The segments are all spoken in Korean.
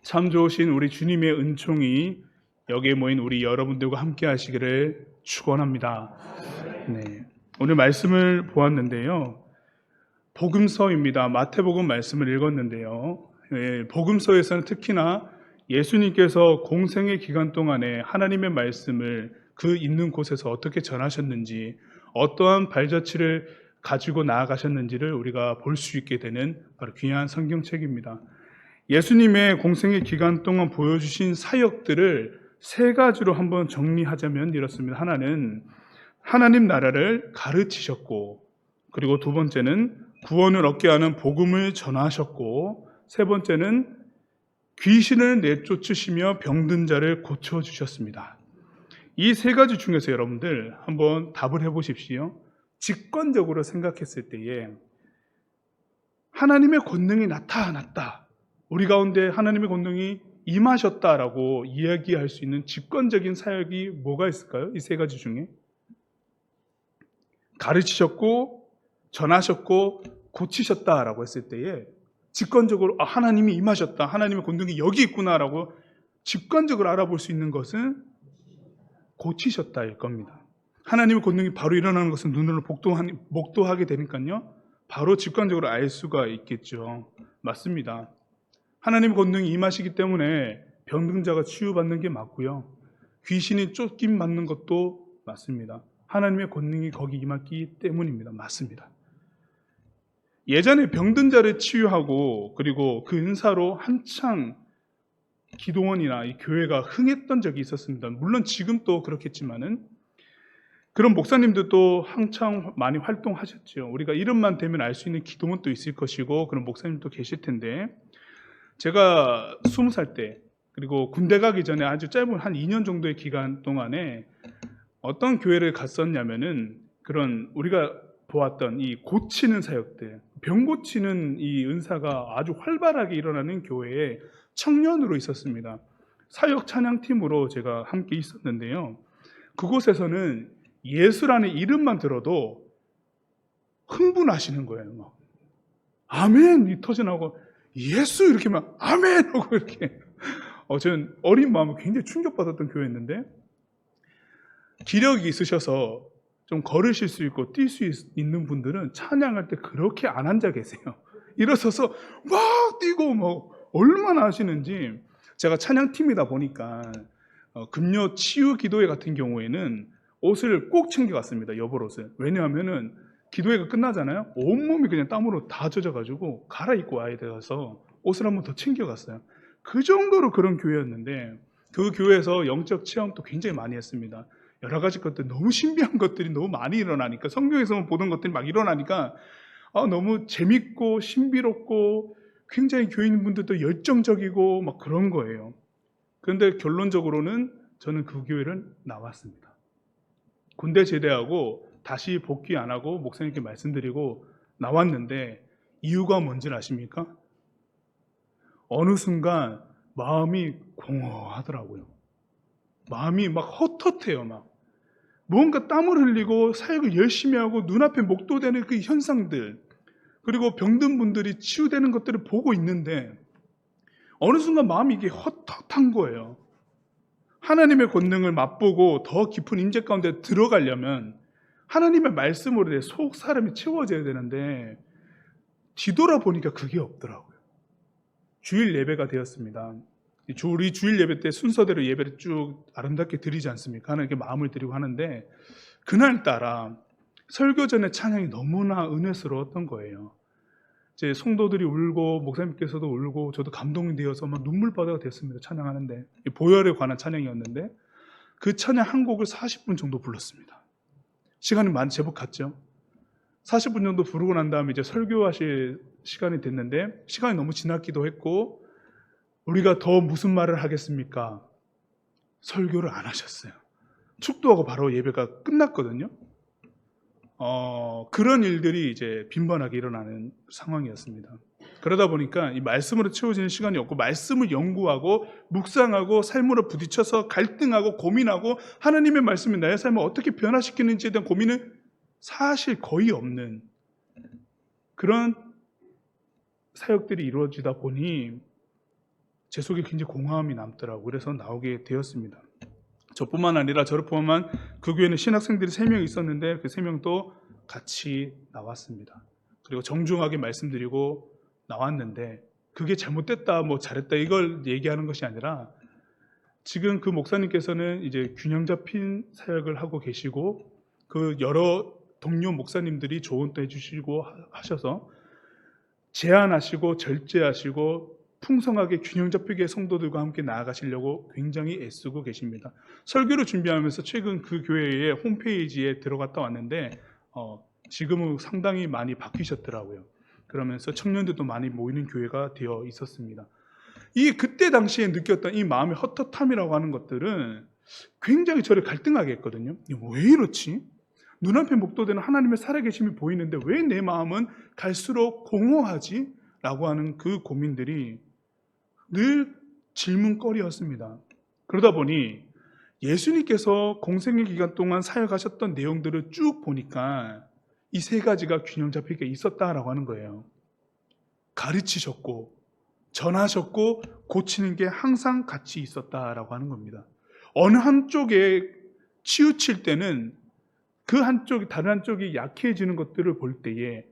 참 좋으신 우리 주님의 은총이 여기에 모인 우리 여러분들과 함께 하시기를 축원합니다. 네. 오늘 말씀을 보았는데요. 복음서입니다. 마태복음 말씀을 읽었는데요. 복음서에서는 특히나 예수님께서 공생의 기간 동안에 하나님의 말씀을 그 있는 곳에서 어떻게 전하셨는지, 어떠한 발자취를 가지고 나아가셨는지를 우리가 볼 수 있게 되는 바로 귀한 성경책입니다. 예수님의 공생의 기간 동안 보여주신 사역들을 세 가지로 한번 정리하자면 이렇습니다. 하나는 하나님 나라를 가르치셨고, 그리고 두 번째는 구원을 얻게 하는 복음을 전하셨고, 세 번째는 귀신을 내쫓으시며 병든 자를 고쳐주셨습니다. 이 세 가지 중에서 여러분들 한번 답을 해보십시오. 직관적으로 생각했을 때에 하나님의 권능이 나타났다, 우리 가운데 하나님의 권능이 임하셨다라고 이야기할 수 있는 직관적인 사역이 뭐가 있을까요? 이 세 가지 중에 가르치셨고 전하셨고 고치셨다라고 했을 때에 직관적으로 하나님이 임하셨다, 하나님의 권능이 여기 있구나라고 직관적으로 알아볼 수 있는 것은 고치셨다일 겁니다. 하나님의 권능이 바로 일어나는 것은 눈으로 목도하게 되니까요, 바로 직관적으로 알 수가 있겠죠. 맞습니다. 하나님의 권능이 임하시기 때문에 병든 자가 치유받는 게 맞고요, 귀신이 쫓김 받는 것도 맞습니다. 하나님의 권능이 거기 임했기 때문입니다. 맞습니다. 예전에 병든 자를 치유하고 그리고 그 은사로 한창 기도원이나 이 교회가 흥했던 적이 있었습니다. 물론 지금 또 그렇겠지만은 그런 목사님들도 한창 많이 활동하셨죠. 우리가 이름만 대면 알 수 있는 기도원도 있을 것이고 그런 목사님도 계실 텐데, 제가 20살 때 그리고 군대 가기 전에 아주 짧은 한 2년 정도의 기간 동안에 어떤 교회를 갔었냐면은 그런 우리가 보았던 이 고치는 사역들, 병 고치는 이 은사가 아주 활발하게 일어나는 교회에 청년으로 있었습니다. 사역 찬양팀으로 제가 함께 있었는데요. 그곳에서는 예수라는 이름만 들어도 흥분하시는 거예요. 막 아멘이 터져나오고 예수 이렇게 막 아멘 하고 이렇게 저는 어린 마음에 굉장히 충격받았던 교회였는데, 기력이 있으셔서 좀 걸으실 수 있고 뛸 수 있는 분들은 찬양할 때 그렇게 안 앉아 계세요. 일어서서 막 뛰고 뭐 얼마나 하시는지. 제가 찬양팀이다 보니까 금요 치유 기도회 같은 경우에는 옷을 꼭 챙겨갔습니다. 여벌옷을. 왜냐하면은 기도회가 끝나잖아요. 온몸이 그냥 땀으로 다 젖어가지고 갈아입고 와야 돼서 옷을 한번 더 챙겨갔어요. 그 정도로 그런 교회였는데, 그 교회에서 영적 체험도 굉장히 많이 했습니다. 여러 가지 것들, 너무 신비한 것들이 너무 많이 일어나니까, 성경에서만 보던 것들이 막 일어나니까 너무 재밌고 신비롭고 굉장히 교인분들도 열정적이고 막 그런 거예요. 그런데 결론적으로는 저는 그 교회를 나왔습니다. 군대 제대하고 다시 복귀 안 하고 목사님께 말씀드리고 나왔는데, 이유가 뭔지 아십니까? 어느 순간 마음이 공허하더라고요. 마음이 막 헛헛해요. 막 뭔가 땀을 흘리고 사역을 열심히 하고 눈앞에 목도되는 그 현상들, 그리고 병든 분들이 치유되는 것들을 보고 있는데 어느 순간 마음이 이게 헛헛한 거예요. 하나님의 권능을 맛보고 더 깊은 임재 가운데 들어가려면 하나님의 말씀으로 내 속 사람이 채워져야 되는데, 뒤돌아보니까 그게 없더라고요. 주일 예배가 되었습니다. 우리 주일 예배 때 순서대로 예배를 쭉 아름답게 드리지 않습니까? 하나님께 마음을 드리고 하는데, 그날따라 설교 전에 찬양이 너무나 은혜스러웠던 거예요. 제 성도들이 울고 목사님께서도 울고 저도 감동이 되어서 막 눈물바다가 됐습니다. 찬양하는데, 보혈에 관한 찬양이었는데 그 찬양 한 곡을 40분 정도 불렀습니다. 시간이 많이 제법 갔죠. 40분 정도 부르고 난 다음에 이제 설교하실 시간이 됐는데, 시간이 너무 지났기도 했고 우리가 더 무슨 말을 하겠습니까? 설교를 안 하셨어요. 축도하고 바로 예배가 끝났거든요. 그런 일들이 이제 빈번하게 일어나는 상황이었습니다. 그러다 보니까 이 말씀으로 채워지는 시간이 없고, 말씀을 연구하고 묵상하고 삶으로 부딪혀서 갈등하고 고민하고 하나님의 말씀이 나의 삶을 어떻게 변화시키는지에 대한 고민은 사실 거의 없는 그런 사역들이 이루어지다 보니 제 속에 굉장히 공허함이 남더라고요. 그래서 나오게 되었습니다. 저뿐만 아니라 저를 포함한 그 교회는 신학생들이 3명 있었는데 그 3명도 같이 나왔습니다. 그리고 정중하게 말씀드리고 나왔는데 그게 잘못됐다, 뭐 잘했다 이걸 얘기하는 것이 아니라 지금 그 목사님께서는 이제 균형 잡힌 사역을 하고 계시고 그 여러 동료 목사님들이 조언도 해주시고 하셔서 제한하시고 절제하시고 풍성하게 균형 잡히게 성도들과 함께 나아가시려고 굉장히 애쓰고 계십니다. 설교를 준비하면서 최근 그 교회의 홈페이지에 들어갔다 왔는데 지금은 상당히 많이 바뀌셨더라고요. 그러면서 청년들도 많이 모이는 교회가 되어 있었습니다. 그때 당시에 느꼈던 이 마음의 헛헛함이라고 하는 것들은 굉장히 저를 갈등하게 했거든요. 왜 이렇지? 눈앞에 목도되는 하나님의 살아계심이 보이는데 왜 내 마음은 갈수록 공허하지? 라고 하는 그 고민들이 늘 질문거리였습니다. 그러다 보니 예수님께서 공생의 기간 동안 사역하셨던 내용들을 쭉 보니까 이 3가지가 균형 잡히게 있었다라고 하는 거예요. 가르치셨고 전하셨고 고치는 게 항상 같이 있었다라고 하는 겁니다. 어느 한쪽에 치우칠 때는 그 한쪽이 다른 한쪽이 약해지는 것들을 볼 때에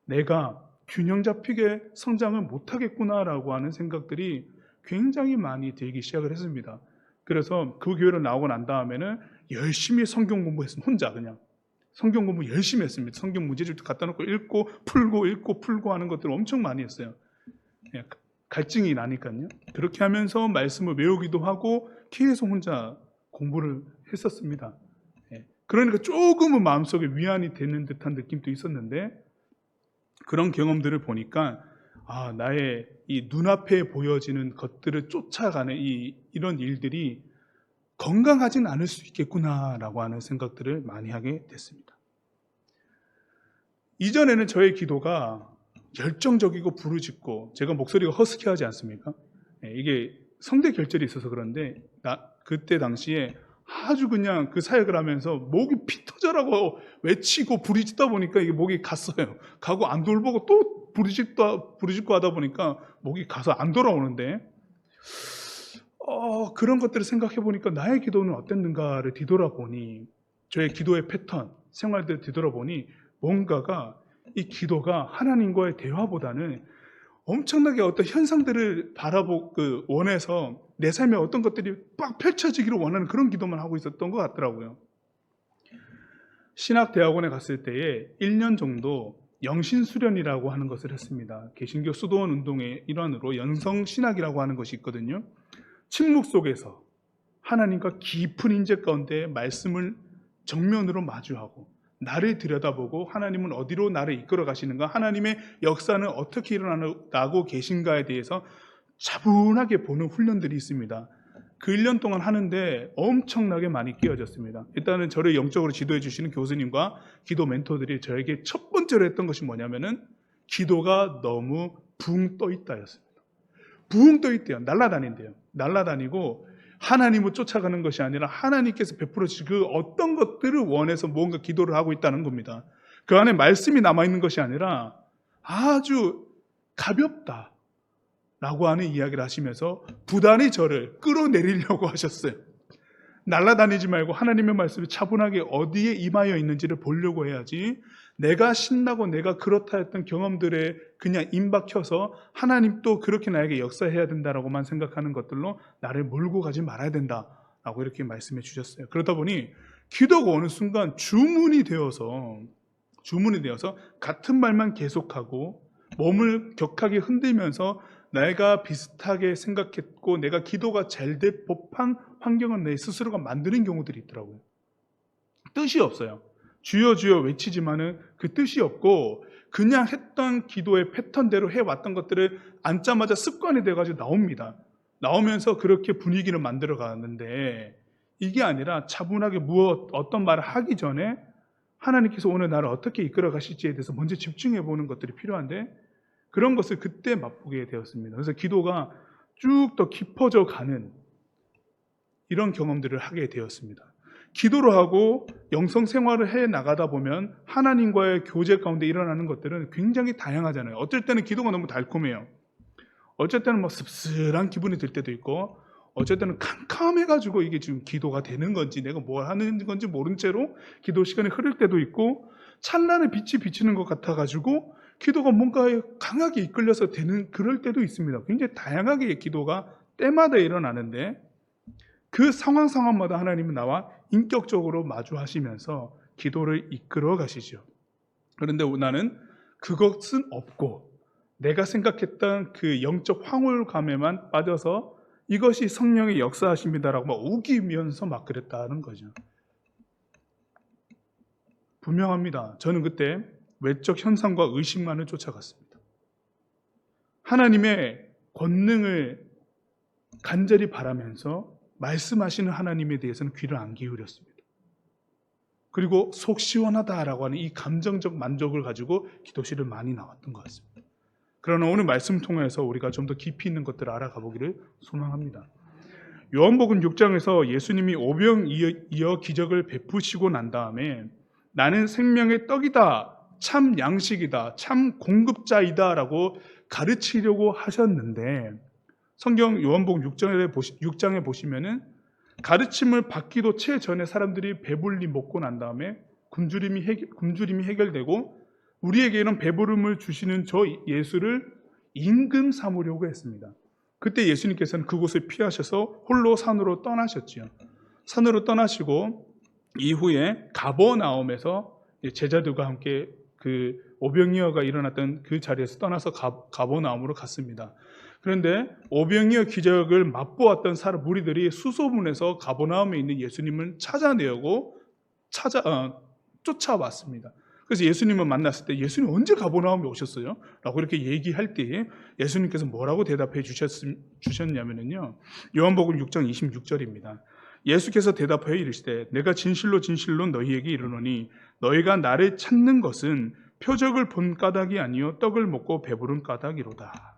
내가 균형 잡히게 성장을 못하겠구나라고 하는 생각들이 굉장히 많이 들기 시작을 했습니다. 그래서 그 교회로 나오고 난 다음에는 열심히 성경 공부했습니다. 혼자 그냥 성경 공부 열심히 했습니다. 성경 문제집도 갖다 놓고 읽고 풀고 하는 것들을 엄청 많이 했어요. 갈증이 나니까요. 그렇게 하면서 말씀을 외우기도 하고 계속 혼자 공부를 했었습니다. 그러니까 조금은 마음속에 위안이 되는 듯한 느낌도 있었는데 그런 경험들을 보니까 나의 이 눈앞에 보여지는 것들을 쫓아가는 이런 일들이 건강하진 않을 수 있겠구나라고 하는 생각들을 많이 하게 됐습니다. 이전에는 저의 기도가 열정적이고 부르짖고 제가 목소리가 허스키하지 않습니까? 이게 성대 결절이 있어서 그런데 그때 당시에 아주 그냥 그 사역을 하면서 목이 피 터져라고 외치고 부르짖다 보니까 이게 목이 갔어요. 가고 안 돌보고 또 부르짖고 하다 보니까 목이 가서 안 돌아오는데 그런 것들을 생각해 보니까 나의 기도는 어땠는가를 뒤돌아보니 저의 기도의 패턴, 생활들을 뒤돌아보니 뭔가가 이 기도가 하나님과의 대화보다는 엄청나게 어떤 현상들을 원해서 내 삶에 어떤 것들이 빡 펼쳐지기를 원하는 그런 기도만 하고 있었던 것 같더라고요. 신학대학원에 갔을 때에 1년 정도 영신수련이라고 하는 것을 했습니다. 개신교 수도원 운동의 일환으로 영성신학이라고 하는 것이 있거든요. 침묵 속에서 하나님과 깊은 인재 가운데 말씀을 정면으로 마주하고 나를 들여다보고 하나님은 어디로 나를 이끌어 가시는가, 하나님의 역사는 어떻게 일어나고 계신가에 대해서 차분하게 보는 훈련들이 있습니다. 그 1년 동안 하는데 엄청나게 많이 끼워졌습니다. 일단은 저를 영적으로 지도해 주시는 교수님과 기도 멘토들이 저에게 첫 번째로 했던 것이 뭐냐면은 기도가 너무 붕 떠 있다였습니다. 붕 떠 있대요. 날아다닌대요. 날아다니고 하나님을 쫓아가는 것이 아니라 하나님께서 베풀어 주신 그 어떤 것들을 원해서 뭔가 기도를 하고 있다는 겁니다. 그 안에 말씀이 남아있는 것이 아니라 아주 가볍다 라고 하는 이야기를 하시면서 부단히 저를 끌어내리려고 하셨어요. 날아다니지 말고 하나님의 말씀이 차분하게 어디에 임하여 있는지를 보려고 해야지, 내가 신나고 내가 그렇다 했던 경험들에 그냥 임박혀서 하나님 또 그렇게 나에게 역사해야 된다라고만 생각하는 것들로 나를 몰고 가지 말아야 된다라고 이렇게 말씀해 주셨어요. 그러다 보니 기도가 어느 순간 주문이 되어서 같은 말만 계속하고 몸을 격하게 흔들면서 내가 비슷하게 생각했고 내가 기도가 잘 될 법한 환경을 내 스스로가 만드는 경우들이 있더라고요. 뜻이 없어요. 주여 주여 외치지만은 그 뜻이 없고 그냥 했던 기도의 패턴대로 해왔던 것들을 앉자마자 습관이 돼가지고 나옵니다. 나오면서 그렇게 분위기를 만들어 가는데 이게 아니라 차분하게 어떤 말을 하기 전에 하나님께서 오늘 나를 어떻게 이끌어 가실지에 대해서 먼저 집중해 보는 것들이 필요한데 그런 것을 그때 맛보게 되었습니다. 그래서 기도가 쭉 더 깊어져 가는 이런 경험들을 하게 되었습니다. 기도를 하고 영성 생활을 해 나가다 보면 하나님과의 교제 가운데 일어나는 것들은 굉장히 다양하잖아요. 어떨 때는 기도가 너무 달콤해요. 어쩔 때는 뭐 씁쓸한 기분이 들 때도 있고, 어쩔 때는 캄캄해가지고 이게 지금 기도가 되는 건지 내가 뭘 하는 건지 모른 채로 기도 시간이 흐를 때도 있고, 찬란의 빛이 비치는 것 같아가지고 기도가 뭔가에 강하게 이끌려서 되는 그럴 때도 있습니다. 굉장히 다양하게 기도가 때마다 일어나는데, 그 상황마다 하나님은 나와 인격적으로 마주하시면서 기도를 이끌어 가시죠. 그런데 나는 그것은 없고 내가 생각했던 그 영적 황홀감에만 빠져서 이것이 성령의 역사하십니다라고 막 우기면서 막 그랬다는 거죠. 분명합니다. 저는 그때 외적 현상과 의식만을 쫓아갔습니다. 하나님의 권능을 간절히 바라면서 말씀하시는 하나님에 대해서는 귀를 안 기울였습니다. 그리고 속 시원하다라고 하는 이 감정적 만족을 가지고 기도실을 많이 나왔던 것 같습니다. 그러나 오늘 말씀 통해서 우리가 좀 더 깊이 있는 것들을 알아가 보기를 소망합니다. 요한복음 6장에서 예수님이 오병이어 기적을 베푸시고 난 다음에 나는 생명의 떡이다, 참 양식이다, 참 공급자이다 라고 가르치려고 하셨는데, 성경 요한복음 6장에 보시면은 가르침을 받기도 채 전에 사람들이 배불리 먹고 난 다음에 굶주림이 해결되고 우리에게 이런 배부름을 주시는 저 예수를 임금 삼으려고 했습니다. 그때 예수님께서는 그곳을 피하셔서 홀로 산으로 떠나셨지요. 산으로 떠나시고 이후에 가버나움에서 제자들과 함께 그 오병이어가 일어났던 그 자리에서 떠나서 가버나움으로 갔습니다. 그런데 오병이어 기적을 맛보았던 무리들이 수소문해서 가버나움에 있는 예수님을 찾아내고 쫓아왔습니다. 그래서 예수님을 만났을 때 예수님 언제 가버나움에 오셨어요? 라고 이렇게 얘기할 때에 예수님께서 뭐라고 대답해 주셨냐면요, 요한복음 6장 26절입니다. 예수께서 대답하여 이르시되 내가 진실로 진실로 너희에게 이르노니 너희가 나를 찾는 것은 표적을 본 까닭이 아니요 떡을 먹고 배부른 까닭이로다.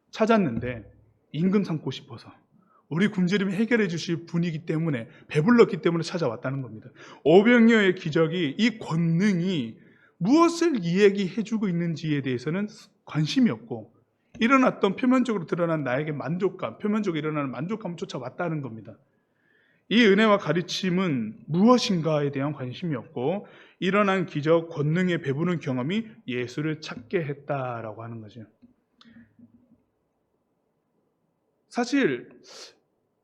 찾았는데 임금 삼고 싶어서, 우리 굶주림을 해결해 주실 분이기 때문에, 배불렀기 때문에 찾아왔다는 겁니다. 오병이어의 기적이, 이 권능이 무엇을 이야기해 주고 있는지에 대해서는 관심이 없고, 일어났던 표면적으로 드러난 나에게 만족감, 표면적으로 일어나는 만족감을 쫓아왔다는 겁니다. 이 은혜와 가르침은 무엇인가에 대한 관심이 없고, 일어난 기적, 권능에 배부른 경험이 예수를 찾게 했다라고 하는 거죠. 사실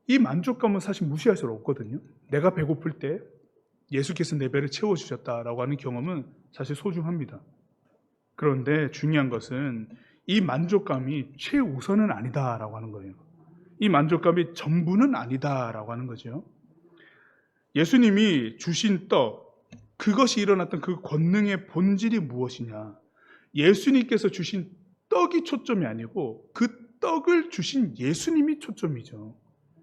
이 만족감은 사실 무시할 수 없거든요. 내가 배고플 때 예수께서 내 배를 채워주셨다라고 하는 경험은 사실 소중합니다. 그런데 중요한 것은 이 만족감이 최우선은 아니다라고 하는 거예요. 이 만족감이 전부는 아니다라고 하는 거죠. 예수님이 주신 떡, 그것이 일어났던 그 권능의 본질이 무엇이냐? 예수님께서 주신 떡이 초점이 아니고 그 떡을 주신 예수님이 초점이죠.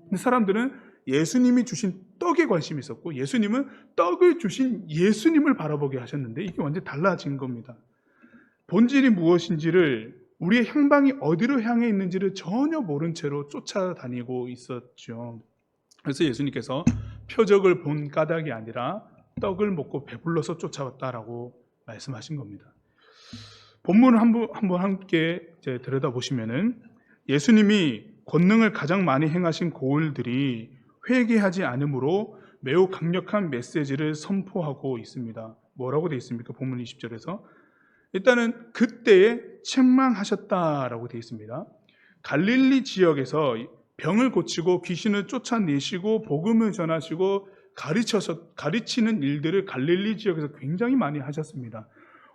근데 사람들은 예수님이 주신 떡에 관심이 있었고, 예수님은 떡을 주신 예수님을 바라보게 하셨는데, 이게 완전히 달라진 겁니다. 본질이 무엇인지를, 우리의 향방이 어디로 향해 있는지를 전혀 모른 채로 쫓아다니고 있었죠. 그래서 예수님께서 표적을 본 까닭이 아니라 떡을 먹고 배불러서 쫓아왔다라고 말씀하신 겁니다. 본문을 한번 함께 들여다보시면은, 예수님이 권능을 가장 많이 행하신 고을들이 회개하지 않으므로 매우 강력한 메시지를 선포하고 있습니다. 뭐라고 되어 있습니까? 본문 20절에서 일단은 그때에 책망하셨다라고 되어 있습니다. 갈릴리 지역에서 병을 고치고 귀신을 쫓아내시고 복음을 전하시고 가르치는 일들을 갈릴리 지역에서 굉장히 많이 하셨습니다.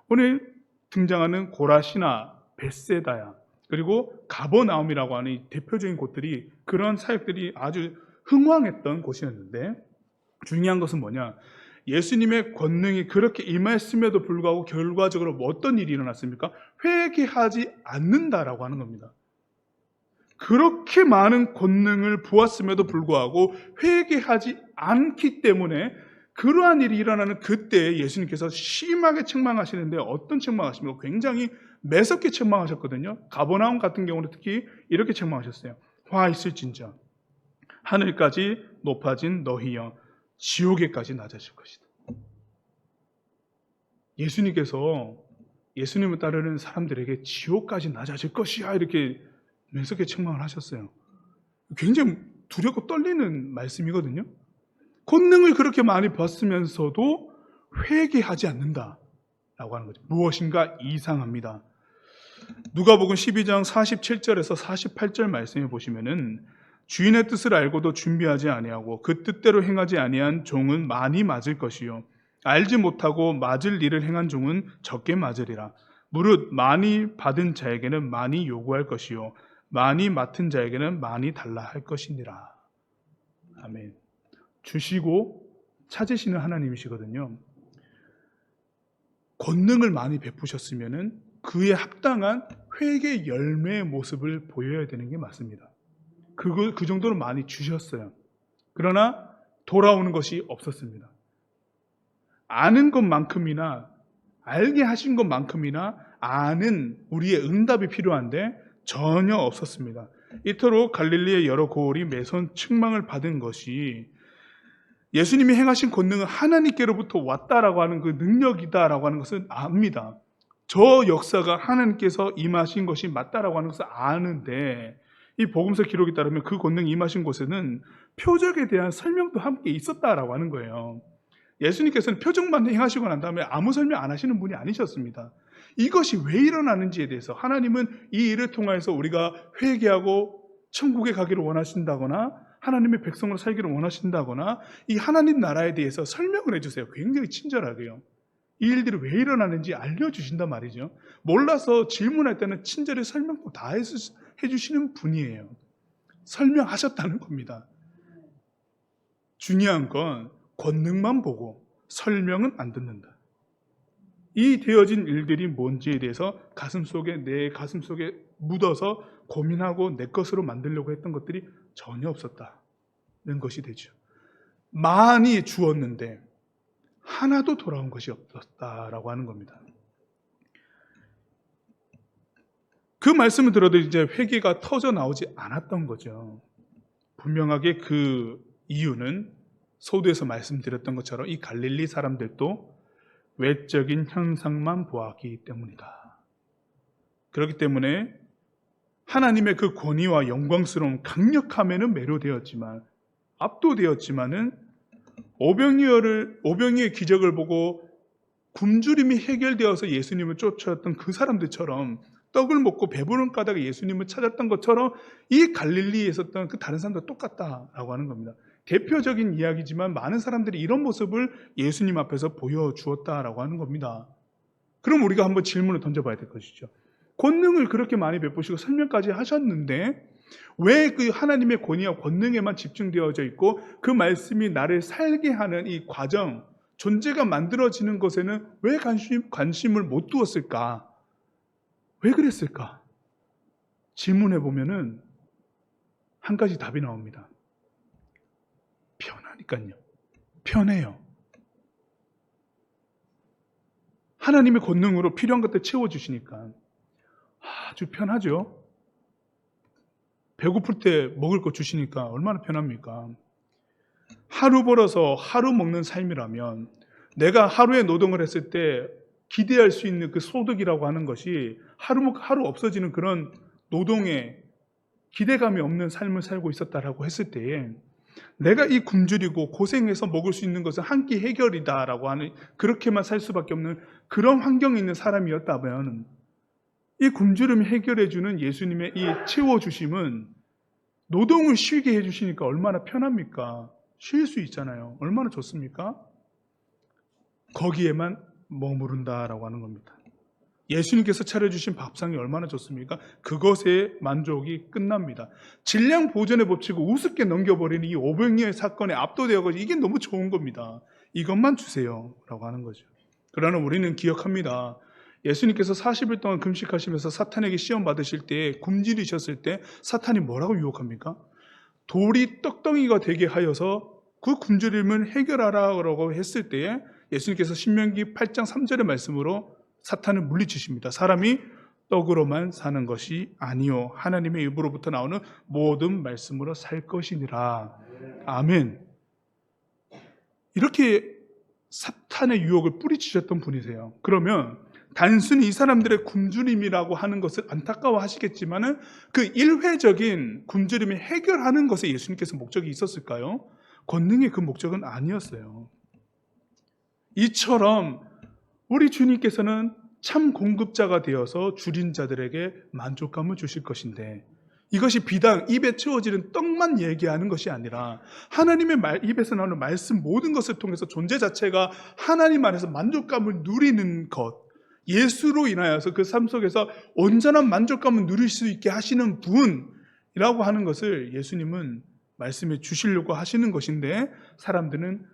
오늘 등장하는 고라시나 벳세다야, 그리고 가버나움이라고 하는 대표적인 곳들이, 그런 사역들이 아주 흥왕했던 곳이었는데, 중요한 것은 뭐냐? 예수님의 권능이 그렇게 임했음에도 불구하고 결과적으로 어떤 일이 일어났습니까? 회개하지 않는다라고 하는 겁니다. 그렇게 많은 권능을 보았음에도 불구하고 회개하지 않기 때문에 그러한 일이 일어나는 그때 예수님께서 심하게 책망하시는데, 어떤 책망하십니까? 굉장히 매섭게 책망하셨거든요. 가버나움 같은 경우는 특히 이렇게 책망하셨어요. 화 있을진저 하늘까지 높아진 너희여 지옥에까지 낮아질 것이다. 예수님께서 예수님을 따르는 사람들에게 지옥까지 낮아질 것이야 이렇게 매섭게 책망을 하셨어요. 굉장히 두렵고 떨리는 말씀이거든요. 권능을 그렇게 많이 받으면서도 회개하지 않는다라고 하는 거죠. 무엇인가 이상합니다. 누가복음 12장 47절에서 48절 말씀에 보시면은 주인의 뜻을 알고도 준비하지 아니하고 그 뜻대로 행하지 아니한 종은 많이 맞을 것이요 알지 못하고 맞을 일을 행한 종은 적게 맞으리라. 무릇 많이 받은 자에게는 많이 요구할 것이요 많이 맡은 자에게는 많이 달라 할 것이니라. 아멘. 주시고 찾으시는 하나님이시거든요. 권능을 많이 베푸셨으면은 그에 합당한 회개 열매의 모습을 보여야 되는 게 맞습니다. 그 정도로 많이 주셨어요. 그러나 돌아오는 것이 없었습니다. 아는 것만큼이나 알게 하신 것만큼이나 아는 우리의 응답이 필요한데 전혀 없었습니다. 이토록 갈릴리의 여러 고을이 매선 책망을 받은 것이 예수님이 행하신 권능은 하나님께로부터 왔다라고 하는 그 능력이다라고 하는 것을 압니다. 저 역사가 하나님께서 임하신 것이 맞다라고 하는 것을 아는데 이 복음서 기록에 따르면 그 권능이 임하신 곳에는 표적에 대한 설명도 함께 있었다라고 하는 거예요. 예수님께서는 표적만 행하시고 난 다음에 아무 설명 안 하시는 분이 아니셨습니다. 이것이 왜 일어나는지에 대해서 하나님은 이 일을 통해서 우리가 회개하고 천국에 가기를 원하신다거나 하나님의 백성으로 살기를 원하신다거나 이 하나님 나라에 대해서 설명을 해주세요. 굉장히 친절하게요. 이 일들이 왜 일어나는지 알려주신단 말이죠. 몰라서 질문할 때는 친절히 설명도 다 해주시는 분이에요. 설명하셨다는 겁니다. 중요한 건 권능만 보고 설명은 안 듣는다. 이 되어진 일들이 뭔지에 대해서 내 가슴 속에 묻어서 고민하고 내 것으로 만들려고 했던 것들이 전혀 없었다는 것이 되죠. 많이 주었는데 하나도 돌아온 것이 없었다라고 하는 겁니다. 그 말씀을 들어도 이제 회개가 터져 나오지 않았던 거죠. 분명하게 그 이유는 서두에서 말씀드렸던 것처럼 이 갈릴리 사람들도 외적인 현상만 보았기 때문이다. 그렇기 때문에 하나님의 그 권위와 영광스러운 강력함에는 매료되었지만 압도되었지만은 오병이어의 기적을 보고 굶주림이 해결되어서 예수님을 쫓아왔던 그 사람들처럼 떡을 먹고 배부른 까닭에 예수님을 찾았던 것처럼 이 갈릴리에 있었던 그 다른 사람들과 똑같다라고 하는 겁니다. 대표적인 이야기지만 많은 사람들이 이런 모습을 예수님 앞에서 보여주었다라고 하는 겁니다. 그럼 우리가 한번 질문을 던져봐야 될 것이죠. 권능을 그렇게 많이 베푸시고 설명까지 하셨는데 왜 그 하나님의 권위와 권능에만 집중되어져 있고 그 말씀이 나를 살게 하는 이 과정, 존재가 만들어지는 것에는 왜 관심을 못 두었을까? 왜 그랬을까? 질문해 보면은 한 가지 답이 나옵니다. 편하니까요. 편해요. 하나님의 권능으로 필요한 것들 채워주시니까 아주 편하죠. 배고플 때 먹을 거 주시니까 얼마나 편합니까? 하루 벌어서 하루 먹는 삶이라면 내가 하루에 노동을 했을 때 기대할 수 있는 그 소득이라고 하는 것이 하루 없어지는 그런 노동에 기대감이 없는 삶을 살고 있었다라고 했을 때에 내가 이 굶주리고 고생해서 먹을 수 있는 것은 한 끼 해결이다라고 하는 그렇게만 살 수밖에 없는 그런 환경에 있는 사람이었다면 이 굶주림을 해결해주는 예수님의 이 채워주심은 노동을 쉬게 해주시니까 얼마나 편합니까? 쉴 수 있잖아요. 얼마나 좋습니까? 거기에만 머무른다라고 하는 겁니다. 예수님께서 차려주신 밥상이 얼마나 좋습니까? 그것에 만족이 끝납니다. 질량 보존의 법칙을 우습게 넘겨버리는 이 오병이어의 사건에 압도되어가지고 이게 너무 좋은 겁니다. 이것만 주세요 라고 하는 거죠. 그러나 우리는 기억합니다. 예수님께서 40일 동안 금식하시면서 사탄에게 시험 받으실 때 굶주리셨을 때 사탄이 뭐라고 유혹합니까? 돌이 떡덩이가 되게 하여서 그 굶주림을 해결하라고 했을 때에 예수님께서 신명기 8장 3절의 말씀으로 사탄을 물리치십니다. 사람이 떡으로만 사는 것이 아니요 하나님의 입으로부터 나오는 모든 말씀으로 살 것이니라. 아멘. 이렇게 사탄의 유혹을 뿌리치셨던 분이세요. 그러면 단순히 이 사람들의 굶주림이라고 하는 것을 안타까워 하시겠지만은 그 일회적인 굶주림을 해결하는 것에 예수님께서 목적이 있었을까요? 권능의 그 목적은 아니었어요. 이처럼 우리 주님께서는 참 공급자가 되어서 줄인 자들에게 만족감을 주실 것인데, 이것이 비단 입에 채워지는 떡만 얘기하는 것이 아니라 하나님의 입에서 나오는 말씀 모든 것을 통해서 존재 자체가 하나님 안에서 만족감을 누리는 것, 예수로 인하여서 그 삶 속에서 온전한 만족감을 누릴 수 있게 하시는 분이라고 하는 것을 예수님은 말씀해 주시려고 하시는 것인데, 사람들은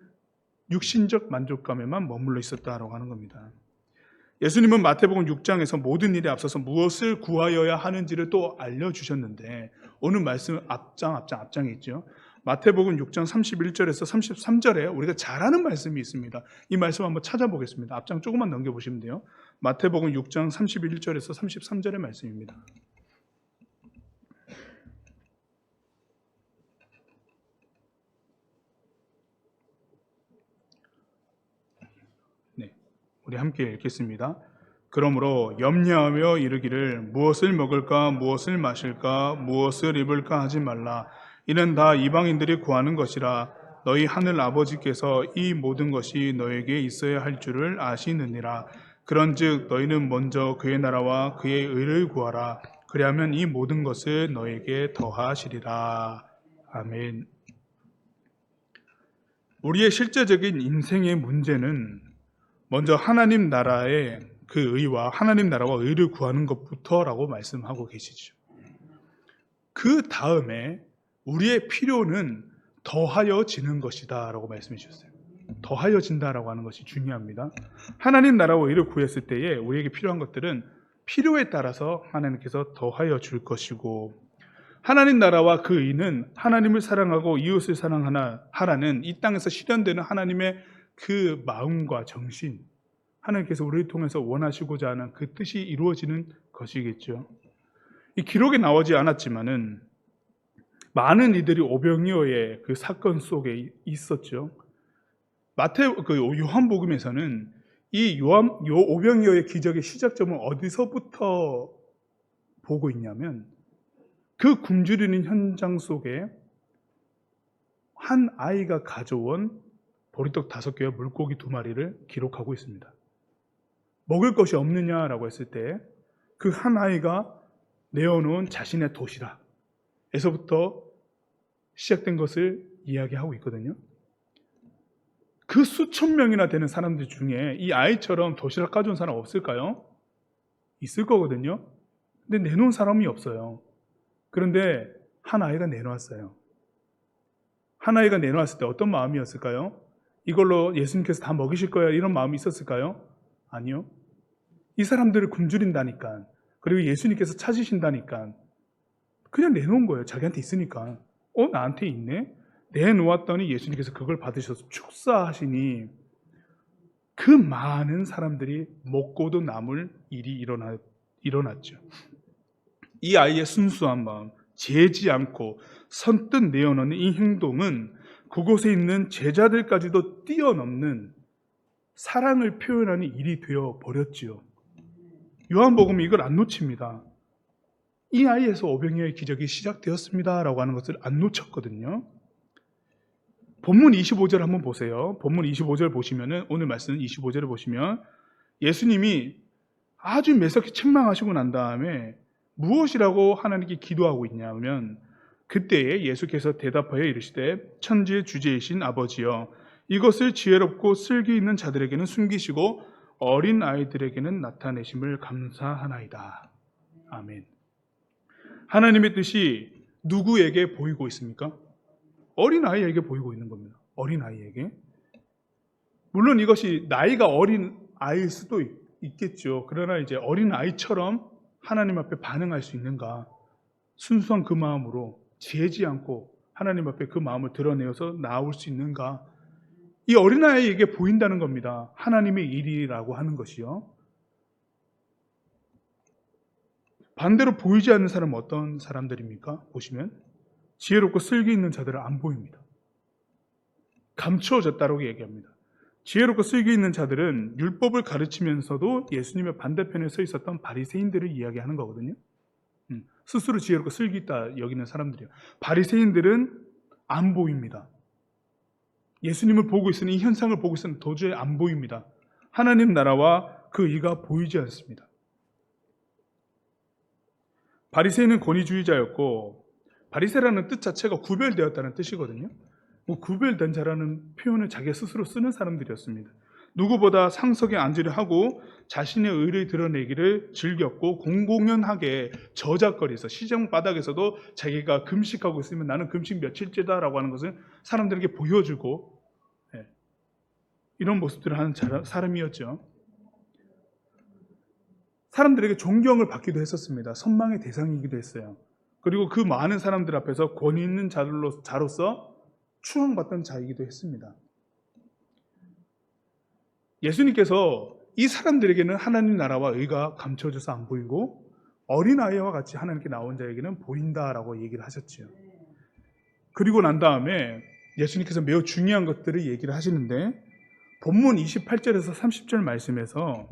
육신적 만족감에만 머물러 있었다라고 하는 겁니다. 예수님은 마태복음 6장에서 모든 일에 앞서서 무엇을 구하여야 하는지를 또 알려주셨는데, 오늘 말씀은 앞장에 있죠. 마태복음 6장 31절에서 33절에 우리가 잘 아는 말씀이 있습니다. 이 말씀 한번 찾아보겠습니다. 앞장 조금만 넘겨보시면 돼요. 마태복음 6장 31절에서 33절의 말씀입니다. 네, 우리 함께 읽겠습니다. 그러므로 염려하며 이르기를 무엇을 먹을까 무엇을 마실까 무엇을 입을까 하지 말라. 이는 다 이방인들이 구하는 것이라. 너희 하늘 아버지께서 이 모든 것이 너에게 있어야 할 줄을 아시느니라. 그런즉 너희는 먼저 그의 나라와 그의 의를 구하라. 그리하면 이 모든 것을 너에게 더하시리라. 아멘. 우리의 실제적인 인생의 문제는 먼저 하나님 나라의 그 의와 하나님 나라와 의를 구하는 것부터라고 말씀하고 계시죠. 그 다음에 우리의 필요는 더하여지는 것이다 라고 말씀해 주셨어요. 더하여진다라고 하는 것이 중요합니다. 하나님 나라와 의를 구했을 때에 우리에게 필요한 것들은 필요에 따라서 하나님께서 더하여 줄 것이고, 하나님 나라와 그 의는 하나님을 사랑하고 이웃을 사랑하라는 이 땅에서 실현되는 하나님의 그 마음과 정신, 하나님께서 우리를 통해서 원하시고자 하는 그 뜻이 이루어지는 것이겠죠. 이 기록에 나오지 않았지만은 많은 이들이 오병이어의 그 사건 속에 있었죠. 요한복음에서는 이 오병이어의 기적의 시작점을 어디서부터 보고 있냐면, 그 굶주리는 현장 속에 한 아이가 가져온 보리떡 5개와 물고기 2마리를 기록하고 있습니다. 먹을 것이 없느냐라고 했을 때 그 한 아이가 내어놓은 자신의 도시락에서부터 시작된 것을 이야기하고 있거든요. 그 수천 명이나 되는 사람들 중에 이 아이처럼 도시락 가져온 사람 없을까요? 있을 거거든요. 근데 내놓은 사람이 없어요. 그런데 한 아이가 내놓았어요. 한 아이가 내놓았을 때 어떤 마음이었을까요? 이걸로 예수님께서 다 먹이실 거야 이런 마음이 있었을까요? 아니요. 이 사람들을 굶주린다니까, 그리고 예수님께서 찾으신다니까 그냥 내놓은 거예요. 자기한테 있으니까. 나한테 있네? 내놓았더니 예수님께서 그걸 받으셔서 축사하시니 그 많은 사람들이 먹고도 남을 일이 일어났죠. 이 아이의 순수한 마음, 재지 않고 선뜻 내어놓는 이 행동은 그곳에 있는 제자들까지도 뛰어넘는 사랑을 표현하는 일이 되어 버렸지요. 요한복음이 이걸 안 놓칩니다. 이 아이에서 오병이어의 기적이 시작되었습니다 라고 하는 것을 안 놓쳤거든요. 본문 25절 한번 보세요. 본문 25절 보시면은, 오늘 말씀 25절을 보시면 예수님이 아주 매섭게 책망하시고 난 다음에 무엇이라고 하나님께 기도하고 있냐면, 그때에 예수께서 대답하여 이르시되 천지의 주제이신 아버지여, 이것을 지혜롭고 슬기 있는 자들에게는 숨기시고 어린 아이들에게는 나타내심을 감사하나이다. 아멘. 하나님의 뜻이 누구에게 보이고 있습니까? 어린 아이에게 보이고 있는 겁니다. 어린 아이에게. 물론 이것이 나이가 어린 아이일 수도 있겠죠. 그러나 이제 어린 아이처럼 하나님 앞에 반응할 수 있는가? 순수한 그 마음으로 재지 않고 하나님 앞에 그 마음을 드러내어서 나올 수 있는가? 이 어린아이에게 보인다는 겁니다. 하나님의 일이라고 하는 것이요. 반대로 보이지 않는 사람은 어떤 사람들입니까? 보시면 지혜롭고 슬기 있는 자들은 안 보입니다. 감추어졌다고 얘기합니다. 지혜롭고 슬기 있는 자들은 율법을 가르치면서도 예수님의 반대편에 서 있었던 바리새인들을 이야기하는 거거든요. 스스로 지혜롭고 슬기 있다 여기는 사람들이에요. 바리새인들은 안 보입니다. 예수님을 보고 있으니, 이 현상을 보고 있으니 도저히 안 보입니다. 하나님 나라와 그 의가 보이지 않습니다. 바리새인은 권위주의자였고, 바리새라는 뜻 자체가 구별되었다는 뜻이거든요. 구별된 자라는 표현을 자기 스스로 쓰는 사람들이었습니다. 누구보다 상석에 앉으려 하고 자신의 의를 드러내기를 즐겼고, 공공연하게 저작거리에서 시장 바닥에서도 자기가 금식하고 있으면 나는 금식 며칠째다라고 하는 것을 사람들에게 보여주고, 이런 모습들을 하는 사람이었죠. 사람들에게 존경을 받기도 했었습니다. 선망의 대상이기도 했어요. 그리고 그 많은 사람들 앞에서 권위 있는 자로서 추앙받던 자이기도 했습니다. 예수님께서 이 사람들에게는 하나님 나라와 의가 감춰져서 안 보이고, 어린아이와 같이 하나님께 나온 자에게는 보인다라고 얘기를 하셨죠. 그리고 난 다음에 예수님께서 매우 중요한 것들을 얘기를 하시는데, 본문 28절에서 30절 말씀에서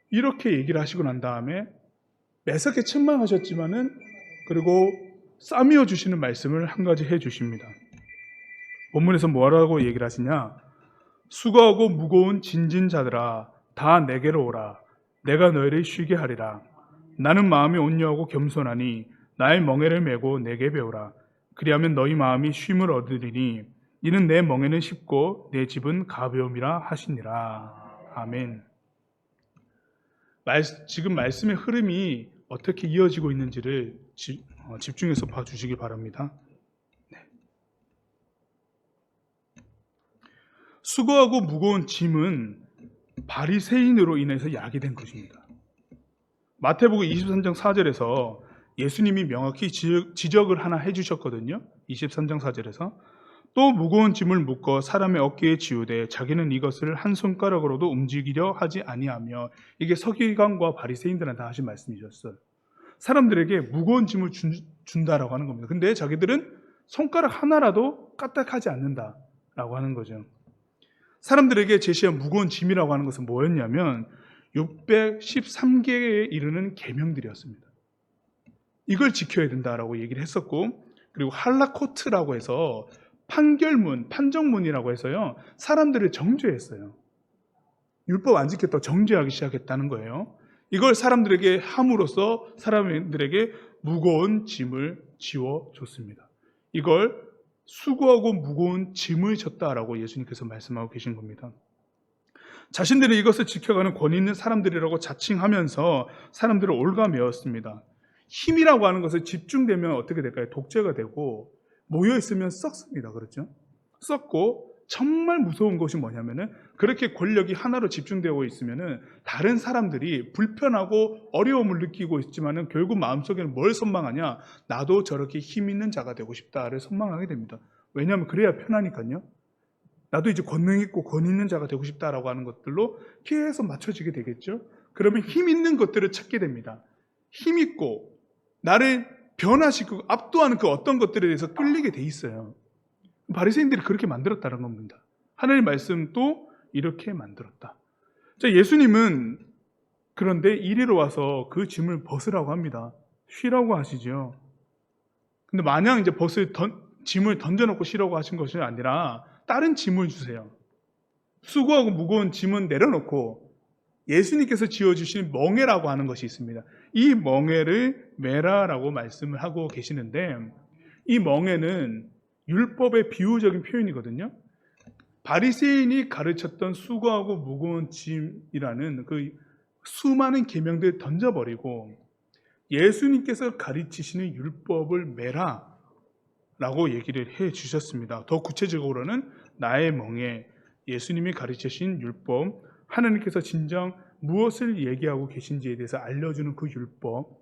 이렇게 얘기를 하시고 난 다음에 매섭게 책망하셨지만은, 그리고 싸매어 주시는 말씀을 한 가지 해 주십니다. 본문에서 뭐라고 얘기를 하시냐? 수고하고 무거운 진진 자들아, 다 내게로 오라. 내가 너희를 쉬게 하리라. 나는 마음이 온유하고 겸손하니 나의 멍에를 메고 내게 배우라. 그리하면 너희 마음이 쉼을 얻으리니 이는 내 멍에는 쉽고 내 집은 가벼움이라 하시니라. 아멘. 지금 말씀의 흐름이 어떻게 이어지고 있는지를 집중해서 봐주시기 바랍니다. 수고하고 무거운 짐은 바리새인으로 인해서 야기된 것입니다. 마태복음 23장 4절에서 예수님이 명확히 지적을 하나 해주셨거든요. 23장 4절에서 또 무거운 짐을 묶어 사람의 어깨에 지우되 자기는 이것을 한 손가락으로도 움직이려 하지 아니하며, 이게 서기관과 바리새인들한테 하신 말씀이셨어요. 사람들에게 무거운 짐을 준다라고 하는 겁니다. 근데 자기들은 손가락 하나라도 까딱하지 않는다라고 하는 거죠. 사람들에게 제시한 무거운 짐이라고 하는 것은 뭐였냐면 613개에 이르는 계명들이었습니다. 이걸 지켜야 된다라고 얘기를 했었고, 그리고 할라코트라고 해서 판결문, 판정문이라고 해서요, 사람들을 정죄했어요. 율법 안 지켰다고 정죄하기 시작했다는 거예요. 이걸 사람들에게 함으로써 사람들에게 무거운 짐을 지워줬습니다. 이걸 수고하고 무거운 짐을 졌다라고 예수님께서 말씀하고 계신 겁니다. 자신들이 이것을 지켜가는 권위 있는 사람들이라고 자칭하면서 사람들을 올가매었습니다. 힘이라고 하는 것을 집중되면 어떻게 될까요? 독재가 되고, 모여있으면 썩습니다. 그렇죠? 썩고, 정말 무서운 것이 뭐냐면은, 그렇게 권력이 하나로 집중되어 있으면은 다른 사람들이 불편하고 어려움을 느끼고 있지만은 결국 마음속에는 뭘 선망하냐? 나도 저렇게 힘 있는 자가 되고 싶다를 선망하게 됩니다. 왜냐하면 그래야 편하니까요. 나도 이제 권능 있고 권위 있는 자가 되고 싶다라고 하는 것들로 계속 맞춰지게 되겠죠. 그러면 힘 있는 것들을 찾게 됩니다. 힘 있고 나를 변화시키고 압도하는 그 어떤 것들에 대해서 끌리게 돼 있어요. 바리새인들이 그렇게 만들었다는 겁니다. 하나님의 말씀도 이렇게 만들었다. 자, 예수님은 그런데 이리로 와서 그 짐을 벗으라고 합니다. 쉬라고 하시죠. 근데 마냥 이제 짐을 던져놓고 쉬라고 하신 것이 아니라 다른 짐을 주세요. 수고하고 무거운 짐은 내려놓고 예수님께서 지어주신 멍에라고 하는 것이 있습니다. 이 멍에를 메라라고 말씀을 하고 계시는데, 이 멍에는 율법의 비유적인 표현이거든요. 바리새인이 가르쳤던 수고하고 무거운 짐이라는 그 수많은 계명들을 던져버리고 예수님께서 가르치시는 율법을 메라라고 얘기를 해 주셨습니다. 더 구체적으로는 나의 멍에, 예수님이 가르치신 율법, 하나님께서 진정 무엇을 얘기하고 계신지에 대해서 알려주는 그 율법,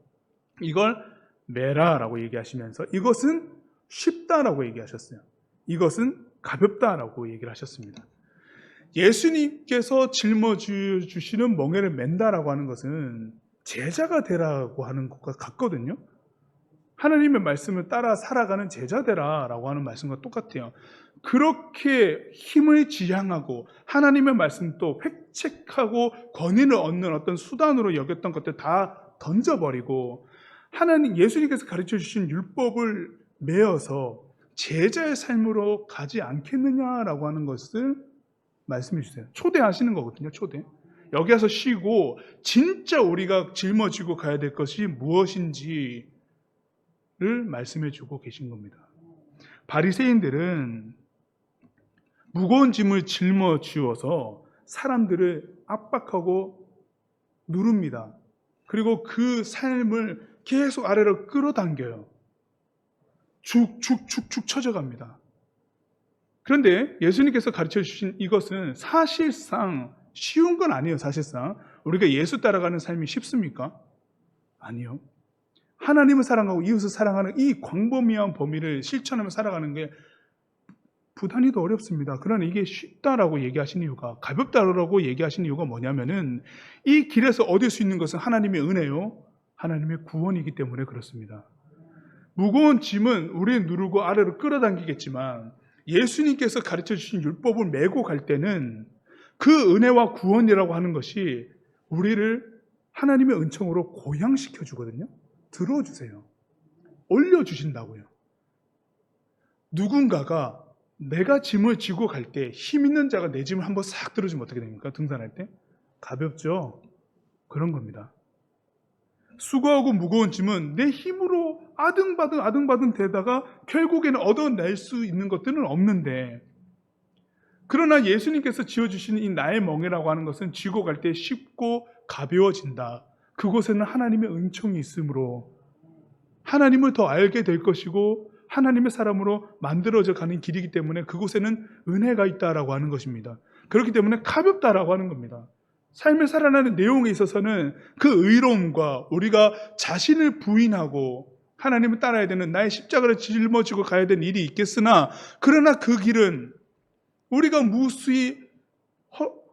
이걸 메라라고 얘기하시면서 이것은 쉽다라고 얘기하셨어요. 이것은 가볍다라고 얘기를 하셨습니다. 예수님께서 짊어주시는 멍에를 맨다라고 하는 것은 제자가 되라고 하는 것과 같거든요. 하나님의 말씀을 따라 살아가는 제자 되라라고 하는 말씀과 똑같아요. 그렇게 힘을 지향하고 하나님의 말씀 또 획책하고 권위를 얻는 어떤 수단으로 여겼던 것들 다 던져버리고 예수님께서 가르쳐 주신 율법을 메어서 제자의 삶으로 가지 않겠느냐라고 하는 것을 말씀해 주세요. 초대하시는 거거든요. 초대. 여기 와서 쉬고 진짜 우리가 짊어지고 가야 될 것이 무엇인지를 말씀해 주고 계신 겁니다. 바리새인들은 무거운 짐을 짊어지어서 사람들을 압박하고 누릅니다. 그리고 그 삶을 계속 아래로 끌어당겨요. 축축축축 쳐져갑니다. 그런데 예수님께서 가르쳐 주신 이것은 사실상 쉬운 건 아니에요. 사실상 우리가 예수 따라가는 삶이 쉽습니까? 아니요. 하나님을 사랑하고 이웃을 사랑하는 이 광범위한 범위를 실천하며 살아가는 게 부단히 더 어렵습니다. 그러나 이게 쉽다라고 얘기하신 이유가, 가볍다라고 얘기하신 이유가 뭐냐면은 이 길에서 얻을 수 있는 것은 하나님의 은혜요, 하나님의 구원이기 때문에 그렇습니다. 무거운 짐은 우리를 누르고 아래로 끌어당기겠지만 예수님께서 가르쳐 주신 율법을 메고 갈 때는 그 은혜와 구원이라고 하는 것이 우리를 하나님의 은총으로 고양시켜 주거든요. 들어주세요. 올려주신다고요. 누군가가 내가 짐을 지고 갈 때 힘 있는 자가 내 짐을 한번 싹 들어주면 어떻게 됩니까? 등산할 때? 가볍죠? 그런 겁니다. 수고하고 무거운 짐은 내 힘으로 아등바등 되다가 결국에는 얻어낼 수 있는 것들은 없는데, 그러나 예수님께서 지어주신 이 나의 멍에라고 하는 것은 지고 갈 때 쉽고 가벼워진다. 그곳에는 하나님의 은총이 있으므로 하나님을 더 알게 될 것이고 하나님의 사람으로 만들어져 가는 길이기 때문에 그곳에는 은혜가 있다라고 하는 것입니다. 그렇기 때문에 가볍다라고 하는 겁니다. 삶을 살아가는 내용에 있어서는 그 의로움과 우리가 자신을 부인하고 하나님을 따라야 되는 나의 십자가를 짊어지고 가야 되는 일이 있겠으나, 그러나 그 길은 우리가 무수히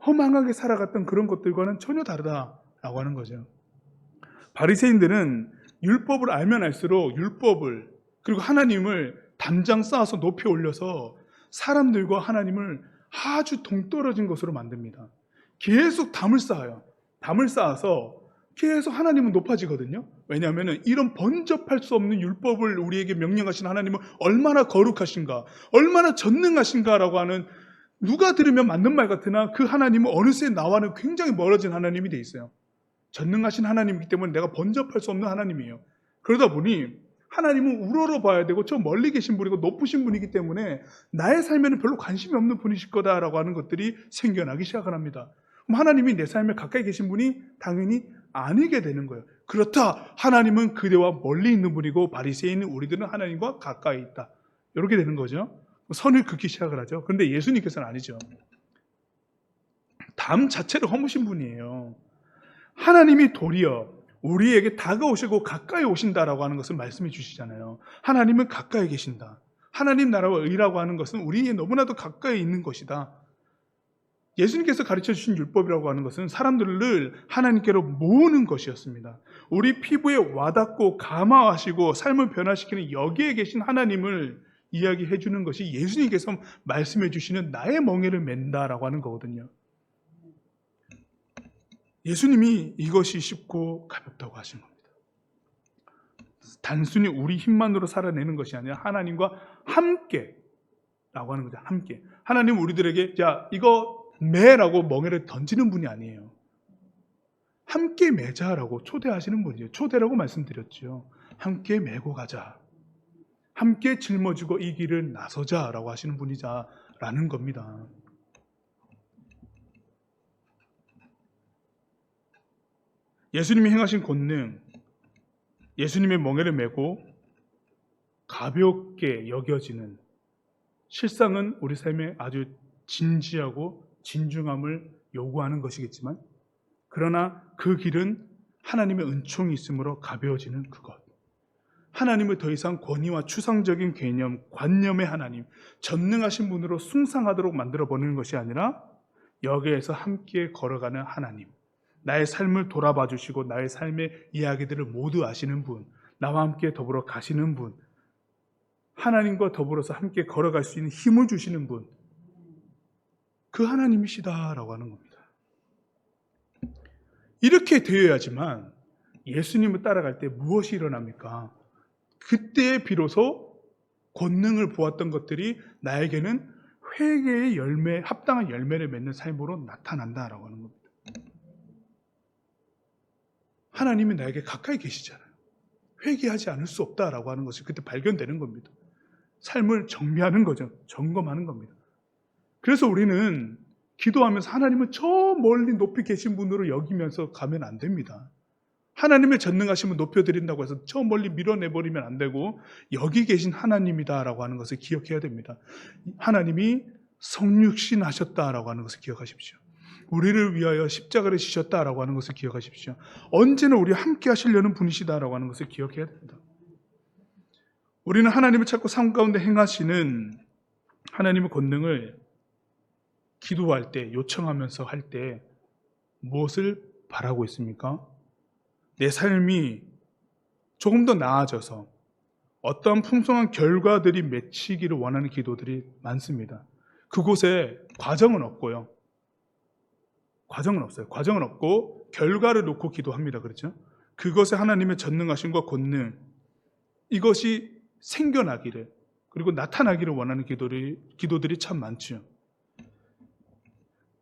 허망하게 살아갔던 그런 것들과는 전혀 다르다라고 하는 거죠. 바리새인들은 율법을 알면 알수록 율법을, 그리고 하나님을 담장 쌓아서 높이 올려서 사람들과 하나님을 아주 동떨어진 것으로 만듭니다. 계속 담을 쌓아요. 담을 쌓아서 계속 하나님은 높아지거든요. 왜냐하면 이런 번접할 수 없는 율법을 우리에게 명령하신 하나님은 얼마나 거룩하신가, 얼마나 전능하신가라고 하는, 누가 들으면 맞는 말 같으나 그 하나님은 어느새 나와는 굉장히 멀어진 하나님이 돼 있어요. 전능하신 하나님이기 때문에 내가 번접할 수 없는 하나님이에요. 그러다 보니 하나님은 우러러 봐야 되고 저 멀리 계신 분이고 높으신 분이기 때문에 나의 삶에는 별로 관심이 없는 분이실 거다라고 하는 것들이 생겨나기 시작을 합니다. 그럼 하나님이 내 삶에 가까이 계신 분이 당연히 아니게 되는 거예요. 그렇다, 하나님은 그대와 멀리 있는 분이고 바리새인은 우리들은 하나님과 가까이 있다. 이렇게 되는 거죠. 선을 긋기 시작을 하죠. 그런데 예수님께서는 아니죠. 담 자체를 허무신 분이에요. 하나님이 도리어 우리에게 다가오시고 가까이 오신다라고 하는 것을 말씀해 주시잖아요. 하나님은 가까이 계신다. 하나님 나라와 의라고 하는 것은 우리에 너무나도 가까이 있는 것이다. 예수님께서 가르쳐 주신 율법이라고 하는 것은 사람들을 하나님께로 모으는 것이었습니다. 우리 피부에 와닿고 감화하시고 삶을 변화시키는 여기에 계신 하나님을 이야기해 주는 것이 예수님께서 말씀해 주시는 나의 멍에를 맨다라고 하는 거거든요. 예수님이 이것이 쉽고 가볍다고 하신 겁니다. 단순히 우리 힘만으로 살아내는 것이 아니라 하나님과 함께 라고 하는 거죠. 함께. 하나님은 우리들에게 자 이거 매라고 멍에를 던지는 분이 아니에요. 함께 매자라고 초대하시는 분이에요. 초대라고 말씀드렸죠. 함께 메고 가자. 함께 짊어지고 이 길을 나서자라고 하시는 분이자라는 겁니다. 예수님이 행하신 권능, 예수님의 멍에를 메고 가볍게 여겨지는 실상은 우리 삶에 아주 진지하고 진중함을 요구하는 것이겠지만, 그러나 그 길은 하나님의 은총이 있으므로 가벼워지는 그것. 하나님을 더 이상 권위와 추상적인 개념, 관념의 하나님, 전능하신 분으로 숭상하도록 만들어버리는 것이 아니라 여기에서 함께 걸어가는 하나님, 나의 삶을 돌아봐 주시고 나의 삶의 이야기들을 모두 아시는 분, 나와 함께 더불어 가시는 분, 하나님과 더불어서 함께 걸어갈 수 있는 힘을 주시는 분, 그 하나님이시다라고 하는 겁니다. 이렇게 되어야지만 예수님을 따라갈 때 무엇이 일어납니까? 그때 비로소 권능을 보았던 것들이 나에게는 회개의 열매, 합당한 열매를 맺는 삶으로 나타난다라고 하는 겁니다. 하나님이 나에게 가까이 계시잖아요. 회개하지 않을 수 없다라고 하는 것이 그때 발견되는 겁니다. 삶을 정비하는 거죠. 점검하는 겁니다. 그래서 우리는 기도하면서 하나님은 저 멀리 높이 계신 분으로 여기면서 가면 안 됩니다. 하나님의 전능하심을 높여드린다고 해서 저 멀리 밀어내버리면 안 되고 여기 계신 하나님이다라고 하는 것을 기억해야 됩니다. 하나님이 성육신 하셨다라고 하는 것을 기억하십시오. 우리를 위하여 십자가를 지셨다라고 하는 것을 기억하십시오. 언제나 우리와 함께 하시려는 분이시다라고 하는 것을 기억해야 됩니다. 우리는 하나님을 찾고 삶 가운데 행하시는 하나님의 권능을 기도할 때, 요청하면서 할 때 무엇을 바라고 있습니까? 내 삶이 조금 더 나아져서 어떤 풍성한 결과들이 맺히기를 원하는 기도들이 많습니다. 그곳에 과정은 없고요. 과정은 없어요. 과정은 없고 결과를 놓고 기도합니다. 그렇죠? 그것에 하나님의 전능하심과 권능, 이것이 생겨나기를, 그리고 나타나기를 원하는 기도들이 참 많죠.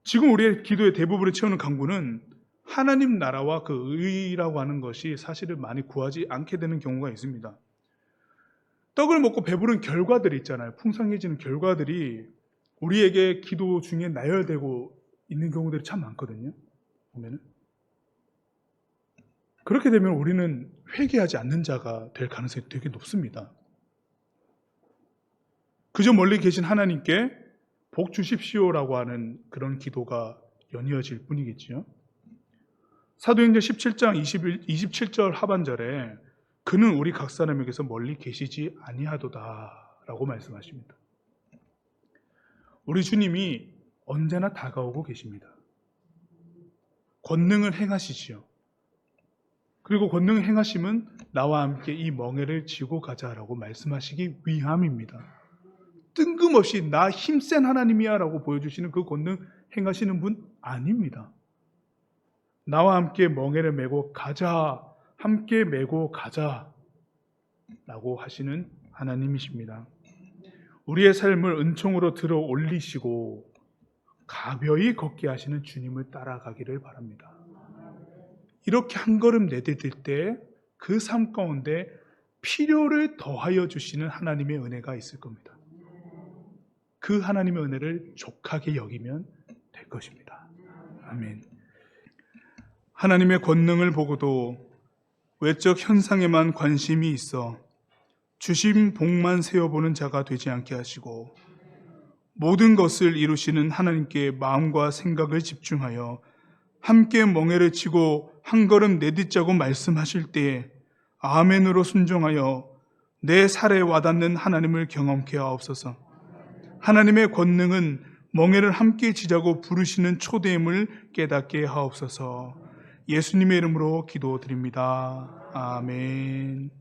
지금 우리의 기도의 대부분을 채우는 강구는 하나님 나라와 그 의라고 하는 것이 사실은 많이 구하지 않게 되는 경우가 있습니다. 떡을 먹고 배부른 결과들이 있잖아요. 풍성해지는 결과들이 우리에게 기도 중에 나열되고 있는 경우들이 참 많거든요. 보면은 그렇게 되면 우리는 회개하지 않는 자가 될 가능성이 되게 높습니다. 그저 멀리 계신 하나님께 복 주십시오라고 하는 그런 기도가 연이어질 뿐이겠지요. 사도행전 17장 27절 하반절에 그는 우리 각 사람에게서 멀리 계시지 아니하도다라고 말씀하십니다. 우리 주님이 언제나 다가오고 계십니다. 권능을 행하시지요. 그리고 권능을 행하심은 나와 함께 이 멍에를 지고 가자라고 말씀하시기 위함입니다. 뜬금없이 나 힘센 하나님이야 라고 보여주시는 그 권능 행하시는 분 아닙니다. 나와 함께 멍에를 메고 가자, 함께 메고 가자 라고 하시는 하나님이십니다. 우리의 삶을 은총으로 들어 올리시고 가벼이 걷게 하시는 주님을 따라가기를 바랍니다. 이렇게 한 걸음 내디딜 때 그 삶 가운데 필요를 더하여 주시는 하나님의 은혜가 있을 겁니다. 그 하나님의 은혜를 족하게 여기면 될 것입니다. 아멘. 하나님의 권능을 보고도 외적 현상에만 관심이 있어 주신 복만 세어보는 자가 되지 않게 하시고 모든 것을 이루시는 하나님께 마음과 생각을 집중하여 함께 멍에를 치고 한 걸음 내딛자고 말씀하실 때에 아멘으로 순종하여 내 살에 와닿는 하나님을 경험케 하옵소서. 하나님의 권능은 멍에를 함께 지자고 부르시는 초대임을 깨닫게 하옵소서. 예수님의 이름으로 기도드립니다. 아멘.